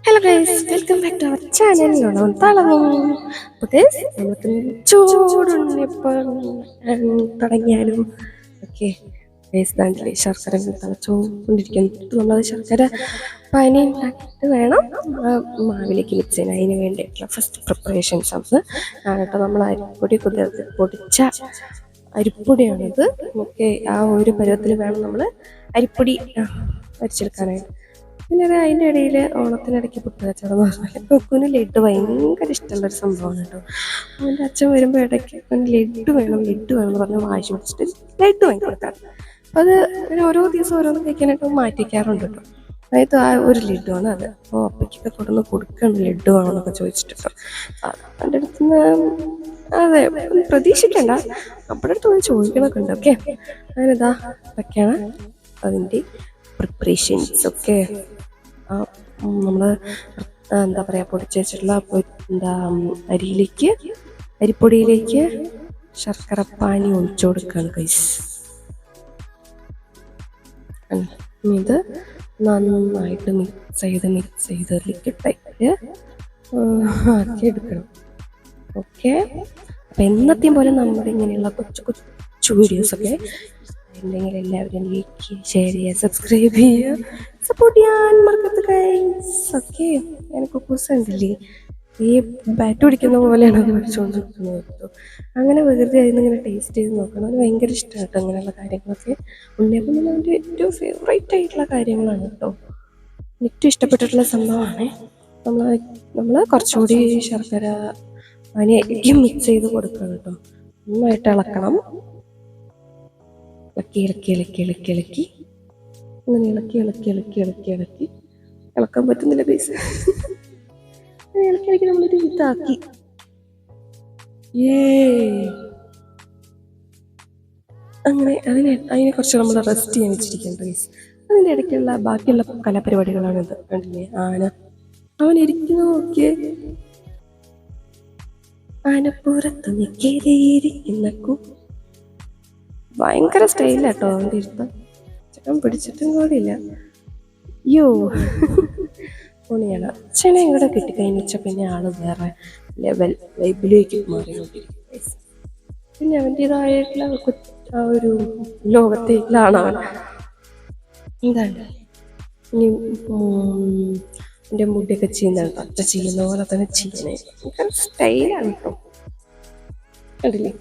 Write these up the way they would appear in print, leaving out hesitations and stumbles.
Hello guys, welcome back to our channel നോളം തളവും. അപ്പോൾ ഗൈസ്, നമുക്ക് ചൂടുണ്ണിയപ്പം തുടങ്ങിയാലും ഓക്കെ. ഗൈസ്, താണ്ടില്ലേ ശർക്കര തിളച്ചുകൊണ്ടിരിക്കുന്നു. നമ്മളത് ശർക്കര പാനി ഉണ്ടാക്കിയിട്ട് വേണം മാവിലേക്ക് മിക്സ് ചെയ്യാൻ. അതിന് വേണ്ടിയിട്ടുള്ള ഫസ്റ്റ് പ്രിപ്പറേഷൻസ് ആണ് കേട്ടോ. നമ്മൾ അരിപ്പൊടി പൊടിച്ച അരിപ്പൊടിയാണിത്. നമുക്ക് ആ ഒരു പരുവത്തിൽ വേണം നമ്മൾ അരിപ്പൊടി അരിച്ചെടുക്കാനായിട്ട്. പിന്നെ അതിൻ്റെ ഇടയിൽ ഓണത്തിനിടയ്ക്ക് പുട്ട് കച്ചവടം എന്ന് പറഞ്ഞാൽ കൊക്കുന് ലഡ്ഡു ഭയങ്കര ഇഷ്ടമുള്ളൊരു സംഭവമാണ് കേട്ടോ. അവൻ്റെ അച്ഛൻ വരുമ്പോൾ ഇടയ്ക്ക് ലഡ്ഡു വേണം എന്ന് പറഞ്ഞ് വാശി പിടിച്ചിട്ട് ലഡ്ഡു വാങ്ങിക്കൊടുക്കാറ്. അപ്പോൾ അത് ഓരോ ദിവസം ഓരോന്ന് കഴിക്കാനായിട്ട് മാറ്റി വയ്ക്കാറുണ്ട് കേട്ടോ. അതായത് ആ ഒരു ലഡ്ഡുവാണ് അത്. അപ്പോൾ അപ്പയ്ക്കൊക്കെ കൊടുന്ന് കൊടുക്കണം ലഡ്ഡു ആണെന്നൊക്കെ ചോദിച്ചിട്ടോ. എൻ്റെ അടുത്ത് നിന്ന് അതെ പ്രതീക്ഷിക്കണ്ട, നമ്മുടെ അടുത്ത് വന്ന് ചോദിക്കണമൊക്കെ ഉണ്ട്. ഓക്കെ, അങ്ങനെതാ അതൊക്കെയാണ് അതിൻ്റെ പ്രിപ്പറേഷൻസ്. ഓക്കെ, നമ്മൾ എന്താ പറയുക, പൊടിച്ച് വെച്ചിട്ടുള്ള അരിപ്പൊടിയിലേക്ക് ശർക്കര പാനി ഒഴിച്ചു കൊടുക്കുകയാണ് ഗൈസ്. ഇത് നന്നായിട്ട് മിക്സ് ചെയ്ത് ലിക്വിഡായിട്ട് ആക്കി എടുക്കണം. ഓക്കെ, അപ്പം എന്നത്തെയും പോലെ നമ്മുടെ ഇങ്ങനെയുള്ള കൊച്ചു വീഡിയോസൊക്കെ ഉണ്ടെങ്കിൽ എല്ലാവരും ലൈക്ക് ചെയ്യുക, ഷെയർ ചെയ്യുക, സബ്സ്ക്രൈബ് ചെയ്യുക, സപ്പോർട്ട് ചെയ്യാൻ മറക്കരുത് ഗൈസ്. ഓക്കെ, എനിക്ക് കുസണ്ടല്ലേ ഈ ബാറ്റ് പിടിക്കുന്ന പോലെയാണ് അത് പിടിച്ചുകൊണ്ടിരിക്കുന്നത് കേട്ടോ. അങ്ങനെ വെറുതെ അതിന് ഇങ്ങനെ ടേസ്റ്റ് ചെയ്ത് നോക്കണം. അത് ഭയങ്കര ഇഷ്ടമാണ് കേട്ടോ അങ്ങനെയുള്ള കാര്യങ്ങളൊക്കെ. ഉണ്ണിയപ്പം എൻ്റെ ഏറ്റവും ഫേവറേറ്റ് ആയിട്ടുള്ള കാര്യങ്ങളാണ് കേട്ടോ. ഏറ്റവും ഇഷ്ടപ്പെട്ടിട്ടുള്ള സംഭവമാണ്. നമ്മൾ കുറച്ചുകൂടി ശർക്കര പാനിയായിരിക്കും മിക്സ് ചെയ്ത് കൊടുക്കണം കേട്ടോ. നന്നായിട്ട് ഇളക്കണം. ഇളക്കി അങ്ങനെ ഇളക്കി ഇളക്കാൻ പറ്റുന്നില്ല ബേസ്. ഇളക്കി നമ്മളൊരു ഇതാക്കി അങ്ങനെ അതിനെ കുറച്ച് നമ്മൾ റെസ്റ്റ് ചെയ്യാൻ വെച്ചിരിക്കേണ്ട ബേസ്. അതിൻ്റെ ഇടയ്ക്കുള്ള ബാക്കിയുള്ള കലാപരിപാടികളാണിത്. കണ്ടില്ലേ, അവനിരിക്കുന്ന നോക്കിയേ, ആനപ്പുറത്ത് നിൽക്കേറിയിരിക്കുന്ന ഭയങ്കര സ്റ്റൈലാട്ടോ അവൻ്റെ ഇരുത്തം. ചിക്കൻ പിടിച്ചിട്ടും കൂടിയില്ല. അയ്യോ പൊണിയാണ്. അച്ഛനെ ഇങ്ങോട്ട് കിട്ടിക്കഴിഞ്ഞാൽ പിന്നെ ആള് വേറെ വൈബിലേക്ക് മാറിക്കൊണ്ടിരിക്കും. പിന്നെ അവൻ്റെതായിട്ടുള്ള ആ ഒരു ലോകത്തേക്കിലാണ് അവൻ. എന്താണ് ഇനി എൻ്റെ മുടിയൊക്കെ ചെയ്യുന്നതാണ്. അച്ഛ ചെയ്യുന്ന പോലെ തന്നെ ചെയ്യണേ. ഭയങ്കര സ്റ്റൈലാണ് കേട്ടോ. കണ്ടില്ലേ,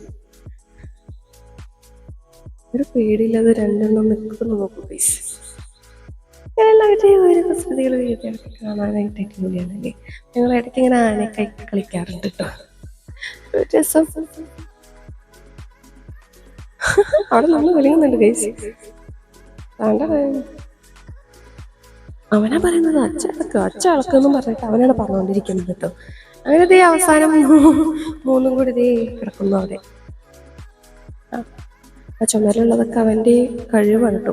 ഒരു പേടിയില്ലാതെ രണ്ടെണ്ണം നിൽക്കുന്നു നോക്കൂ പ്ലീസ്. എല്ലാവരുടെയും ഓരോ വസതികൾ വീട്ടിലൊക്കെ കാണാനായിട്ട് അടിപൊളിയാണല്ലേ. ഞങ്ങൾ ഇടയ്ക്ക് ഇങ്ങനെ ആനയൊക്കെ കളിക്കാറുണ്ട് കേട്ടോ. ഒരു രസം. അവിടെ നമ്മൾ കളിക്കുന്നുണ്ട് ഗൈസ്. അവനാ പറയുന്നത് അച്ഛ അളക്കെന്നും പറഞ്ഞിട്ട് അവനാണ് പറഞ്ഞുകൊണ്ടിരിക്കുന്നത് കേട്ടോ. അങ്ങനെ ദേ അവസാനം മൂന്നും കൂടി ദേ കിടക്കുന്നു അവിടെ. ആ ചുമരിലുള്ളതൊക്കെ അവൻ്റെ കഴിവാണ് കേട്ടോ.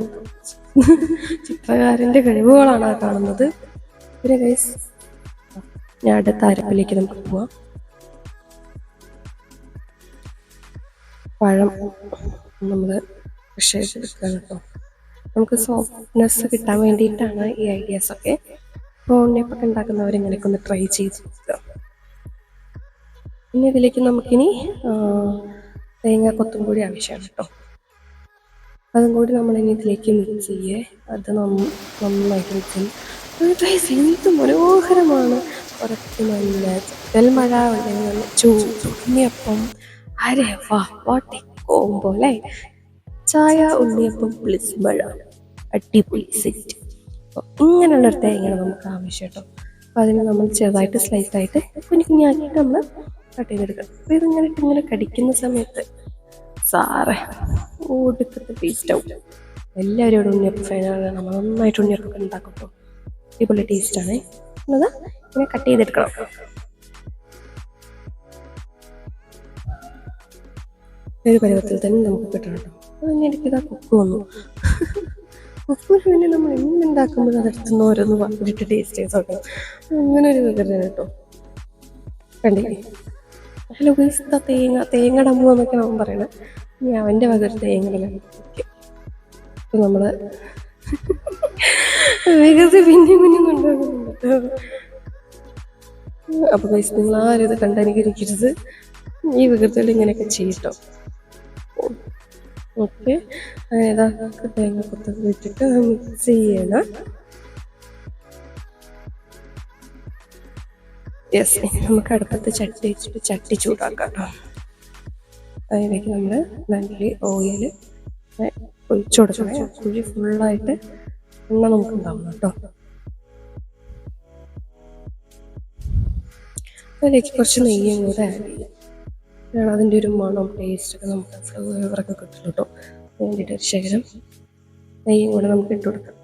ചിത്രകാരൻ്റെ കഴിവുകളാണ് ആ കാണുന്നത്. പിന്നെ ഗൈസ്, ഞാൻ അടുത്ത അരപ്പിലേക്ക് നമുക്ക് പോവാം. പഴം നമ്മൾ ഫ്രഷ് ചെയ്തെടുക്കുകയാണ് കേട്ടോ. നമുക്ക് സോഫ്റ്റ്നെസ് കിട്ടാൻ വേണ്ടിയിട്ടാണ് ഈ ഐഡിയാസൊക്കെ. അപ്പോൾ ഉണ്ണിയപ്പൊക്കെ ഉണ്ടാക്കുന്നവരിങ്ങനെയൊക്കെ ഒന്ന് ട്രൈ ചെയ്ത് നോക്കുക. പിന്നെ ഇതിലേക്ക് നമുക്കിനി തേങ്ങാക്കൊത്തും കൂടി ആവശ്യമാണ് കേട്ടോ. അതും കൂടി നമ്മളിനി ഇതിലേക്ക് മിക്സ് ചെയ്യേ. അത് നന്നായിട്ട് മിക്സ് ചെയ്യും. എന്ത് മനോഹരമാണ്. കുറച്ച് നല്ല ചെൽമഴ ഉണ്ടെങ്കിൽ നല്ല ഉണ്ണിയപ്പം. അരെ വാ, വാട്ട് എ കോംബോ അല്ലേ. ചായ, ഉണ്ണിയപ്പം പ്ലസ് മഴ, അടിപൊളി സെറ്റ്. അപ്പോൾ ഇങ്ങനെയുള്ളൊരു തേങ്ങയാണ് നമുക്ക് ആവശ്യം കേട്ടോ. അപ്പോൾ അതിന് നമ്മൾ ചെറുതായിട്ട് സ്ലൈസായിട്ട് കുഞ്ഞാക്കിയിട്ട് നമ്മൾ കട്ട് ചെയ്തെടുക്കണം. അപ്പോൾ ഇങ്ങനെ കടിക്കുന്ന സമയത്ത് സാറേ ഒടുക്കത്തെ ടേസ്റ്റ് ആവും. എല്ലാവരും ഇവിടെ ഉണ്ണിയപ്പം ഫാനാണ്. നമ്മൾ നന്നായിട്ട് ഉണ്ണിയപ്പൊക്കെ ഉണ്ടാക്കും കേട്ടോ. അടിപൊളി ടേസ്റ്റാണ്. എന്നത് ഇങ്ങനെ കട്ട് ചെയ്തെടുക്കണം. ഒരു പരുവത്തിൽ തന്നെ നമുക്ക് കിട്ടണം കേട്ടോ. അതിന് ഇടയ്ക്ക് കുക്ക് വന്നു. കുക്ക് പിന്നെ നമ്മൾ എന്തുണ്ടാക്കുമ്പോൾ അതെടുത്തുനിന്ന് ഓരോന്ന് പറഞ്ഞിട്ട് ടേസ്റ്റ് ചെയ്ത് നോക്കണം. അങ്ങനെ ഒരു വികൃതമാണ് കേട്ടോ. കണ്ടില്ലേ, ഹലോ ഗൈസ്, തേങ്ങ ഡമ്മു എന്നൊക്കെയാണ് അവൻ പറയണത്. ഇനി അവൻ്റെ വക ഒരു തേങ്ങ. അപ്പോൾ നമ്മൾ വികൃതി പിന്നെയും ഉണ്ടാകുന്നുണ്ട്. അപ്പോൾ ഗൈസ് നിങ്ങൾ ആരും ഇത് കണ്ടനുകരിക്കരുത്, ഈ വികൃതികൾ ഇങ്ങനെയൊക്കെ ചെയ്യട്ടോ. ഓക്കെ, ഏതാ തേങ്ങ കൊത്തൊക്കെ ഇട്ടിട്ട് മിക്സ് ചെയ്യണം. യെസ്, നമുക്ക് അടുപ്പത്ത് ചട്ടി വെച്ചിട്ട് ചട്ടി ചൂടാക്കാം കേട്ടോ. അതിലേക്ക് നമ്മൾ നല്ല ഓയിൽ ഒഴിച്ചു കൊടുക്കണേ. കുഴി ഫുള്ളായിട്ട് എണ്ണ നമുക്ക് ഉണ്ടാവും കേട്ടോ. അതിലേക്ക് കുറച്ച് നെയ്യും കൂടെ ആഡ് ചെയ്യും. അതിൻ്റെ ഒരു മണം ടേസ്റ്റൊക്കെ നമുക്ക് ഫ്ലേവറൊക്കെ കിട്ടും കേട്ടോ. വേണ്ടിയിട്ട് ഒരു ശകലം നെയ്യും കൂടെ നമുക്ക് ഇട്ട് കൊടുക്കാം.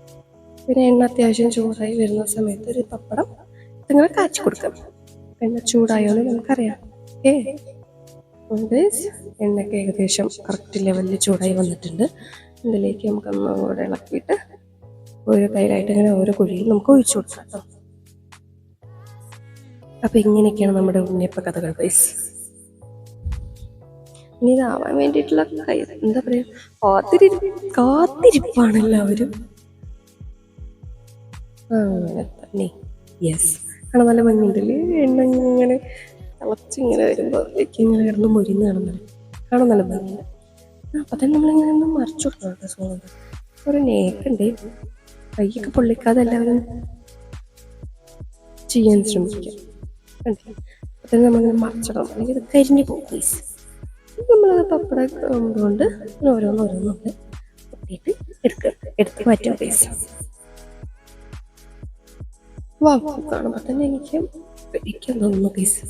പിന്നെ എണ്ണ അത്യാവശ്യം ചൂടായി വരുന്ന സമയത്ത് ഒരു പപ്പടം ഇങ്ങനെ കാച്ചി കൊടുക്കാം. എണ്ണ ചൂടായോ എന്ന് നമുക്കറിയാം. ഓക്കെ, എണ്ണയ്ക്ക് ഏകദേശം കറക്റ്റ് ലെവലിൽ ചൂടായി വന്നിട്ടുണ്ട്. ഇതിലേക്ക് നമുക്ക് ഒന്നുകൂടെ ഇളക്കിയിട്ട് ഓരോ കയ്യിലായിട്ട് ഇങ്ങനെ ഓരോ കുഴിയിൽ നമുക്ക് ഒഴിച്ചു കൊടുക്കാം കേട്ടോ. അപ്പം ഇങ്ങനെയൊക്കെയാണ് നമ്മുടെ ഉണ്ണിയപ്പ കഥകൾ ഗൈസ്. ഇനി ഇതാവാൻ വേണ്ടിയിട്ടുള്ള എന്താ പറയുക, കാത്തിരിപ്പാണ് എല്ലാവരും. അങ്ങനെ തന്നെ. യെസ്, കാണാൻ നല്ല ഭംഗിയുണ്ടല്ലേ. എണ്ണ ഇങ്ങനെ തിളച്ചിങ്ങനെ വരുമ്പോൾ അതിലേക്ക് ഇങ്ങനെ കിടന്ന് മൊരിന്ന് കാണാൻ നല്ല ഭംഗിയുണ്ട്. അപ്പം തന്നെ നമ്മളിങ്ങനെ ഒന്ന് മറിച്ചു കൊടുക്കണം കേട്ടോ. സോണത് ഒരു നേക്കുണ്ട്, കൈയൊക്കെ പൊള്ളിക്കാതെ എല്ലാവരും ചെയ്യാൻ ശ്രമിക്കുക. കണ്ടേ, അപ്പം തന്നെ നമ്മളിങ്ങനെ മറിച്ചിടണം, അല്ലെങ്കിൽ ഇത് കരിഞ്ഞു പോകും പ്ലീസ്. നമ്മളത് പപ്പട കൊണ്ട് ഓരോന്നോരോന്നൊക്കെ പൊട്ടിയിട്ട് എടുത്ത് മാറ്റുക പ്ലീസ്. വാ, കാണുമ്പോൾ തന്നെ എനിക്ക് പിടിക്കാൻ തോന്നുന്നു പ്ലീസ്.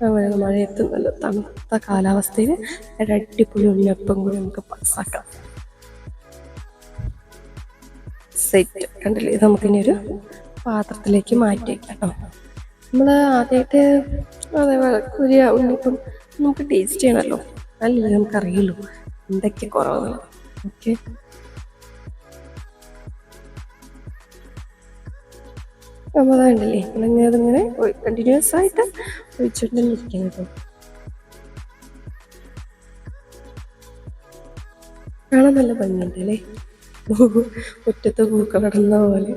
അങ്ങനെ മഴയത്ത് നല്ല തണുത്ത കാലാവസ്ഥയിൽ ഒരു അടിപൊളി ഉണ്ണിയപ്പം കൂടി നമുക്ക് പാസ്സാക്കാം. സെറ്റ് കണ്ടില്ലേ. നമുക്കിനി ഒരു പാത്രത്തിലേക്ക് മാറ്റി വയ്ക്കാം കേട്ടോ. നമ്മൾ ആദ്യമായിട്ട് അതേപോലെ ഒരു ഉണ്ണിയപ്പം നമുക്ക് ടേസ്റ്റ് ചെയ്യണമല്ലോ, അല്ലേ നമുക്കറിയുള്ളൂ എന്തൊക്കെ കുറവുകൾ. ഓക്കെ, അപ്പോൾ അതുണ്ടല്ലേ അല്ലെങ്കിൽ അതിങ്ങനെ കണ്ടിന്യൂസ് ആയിട്ട് ഒഴിച്ചിട്ട് ഇരിക്കണം കേട്ടോ. കാണാൻ നല്ല ഭംഗിയുണ്ട് അല്ലേ, മുറ്റത്ത് പൂക്കളടന്ന പോലെ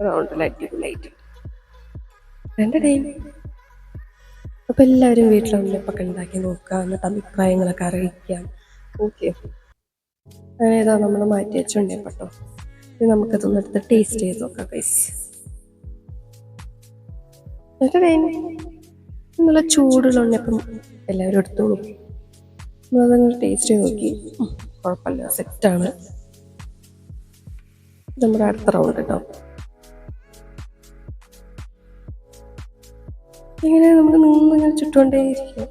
റൗണ്ടിൽ അടിപൊളിയായിട്ട് എൻ്റെ ടൈം. അപ്പം എല്ലാവരും വീട്ടിലെ ഉണ്ണിയപ്പൊക്കെ ഉണ്ടാക്കി നോക്കുക, എന്നിട്ട് അഭിപ്രായങ്ങളൊക്കെ അറിയിക്കാം. ഓക്കെ, ഏതാ നമ്മൾ മാറ്റി വെച്ച ഉണ്ണിയപ്പട്ടോ. ഇത് നമുക്കതൊന്നും എടുത്ത് ടേസ്റ്റ് ചെയ്ത് നോക്കാം ഗൈസ്. നല്ല ചൂടുള്ള ഉണ്ണിയപ്പം എല്ലാവരും എടുത്തോളൂ. നമ്മളതങ്ങനെ ടേസ്റ്റ് ചെയ്ത് നോക്കി, കുഴപ്പമില്ല, സെറ്റാണ്. നമ്മുടെ അടുത്ത റൗണ്ട് കേട്ടോ. ഇങ്ങനെ നമുക്ക് നിന്നിങ്ങനെ ചുറ്റുകൊണ്ടേയിരിക്കും.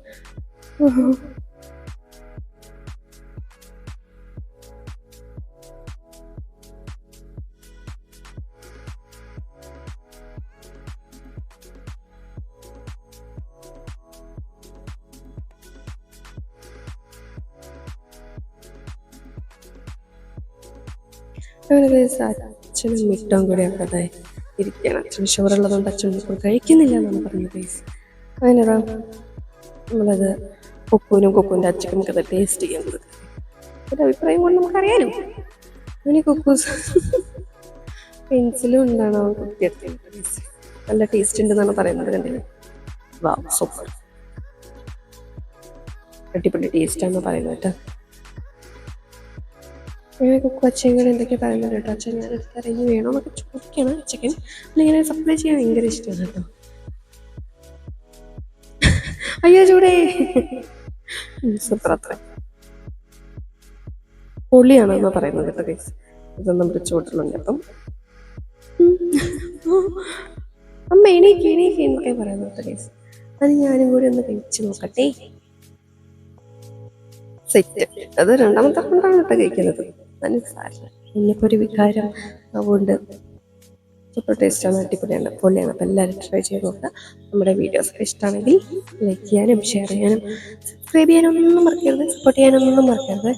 അങ്ങനെ അച്ഛനും മിട്ടും കൂടെ അവിടെ ഇരിക്കുകയാണ്. അച്ഛൻ ഷുഗറുള്ളതുകൊണ്ട് അച്ഛൻ ഇപ്പോൾ കഴിക്കുന്നില്ല എന്നാണ് പറഞ്ഞത് ഗൈസ്. അങ്ങനെതാ നമ്മളത് കൊക്കൂൻ്റെ അച്ഛനും ഒക്കെ ടേസ്റ്റ് ചെയ്യുന്നത്. ഒരു അഭിപ്രായം കൊണ്ട് നമുക്കറിയാലോ. അങ്ങനെ കൊക്കൂസ് പെൻസിലും ഉണ്ടാണോ കുത്തിയെടുത്ത് ഗൈസ്. നല്ല ടേസ്റ്റ് ഉണ്ടെന്നാണ് പറയുന്നത്. കണ്ടില്ലേ, വാ സൂപ്പർ, അടിപൊളി ടേസ്റ്റാണെന്ന് പറയുന്നത് കേട്ടോ. അങ്ങനെ കുക്കു അച്ഛൻ എന്തൊക്കെയാണ് പറയുന്നത് കേട്ടോ. അച്ഛൻ ഞാൻ കരഞ്ഞ് വേണോ എന്നൊക്കെ ചോദിക്കണം. അച്ഛൻ ഇങ്ങനെ സപ്ലൈ ചെയ്യാൻ ഭയങ്കര ഇഷ്ടമാണ് കേട്ടോ. അയ്യോ ചൂടേ, സൂപ്പർ, അത്ര പൊള്ളിയാണെന്ന് പറയുന്നത് കേട്ടോ ഗൈസ്. ഇത് നമ്മുടെ ചൂട്ടിലുണ്ട്. അപ്പം അമ്മ എണീക്ക് എന്നൊക്കെ പറയുന്നത് കേട്ടോ ഗൈസ്. അത് ഞാനും കൂടി ഒന്ന് കഴിച്ച് നോക്കട്ടെ. സെറ്റ്, അത് രണ്ടാമത്തെ കൊണ്ടാണ് കേട്ടോ കഴിക്കുന്നത്. സാരില്ല, ഇനിയിപ്പോൾ ഒരു വികാരം അതുകൊണ്ട് സൂപ്പർ ടേസ്റ്റാണ്, അടിപൊളിയാണ്, പൊള്ളിയാണ്. അപ്പോൾ എല്ലാവരും ട്രൈ ചെയ്ത് നോക്കുക. നമ്മുടെ വീഡിയോസൊക്കെ ഇഷ്ടമാണെങ്കിൽ ലൈക്ക് ചെയ്യാനും ഷെയർ ചെയ്യാനും സബ്സ്ക്രൈബ് ചെയ്യാനൊന്നും മറക്കരുത്, സപ്പോർട്ട് ചെയ്യാനൊന്നും മറക്കരുത്.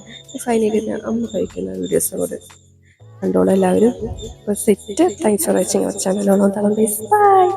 ഫൈനലി ഞാൻ അമ്മ കഴിക്കുന്ന വീഡിയോസും കൂടെ കണ്ടോളൂ എല്ലാവരും. Set, thanks for watching our channel. By.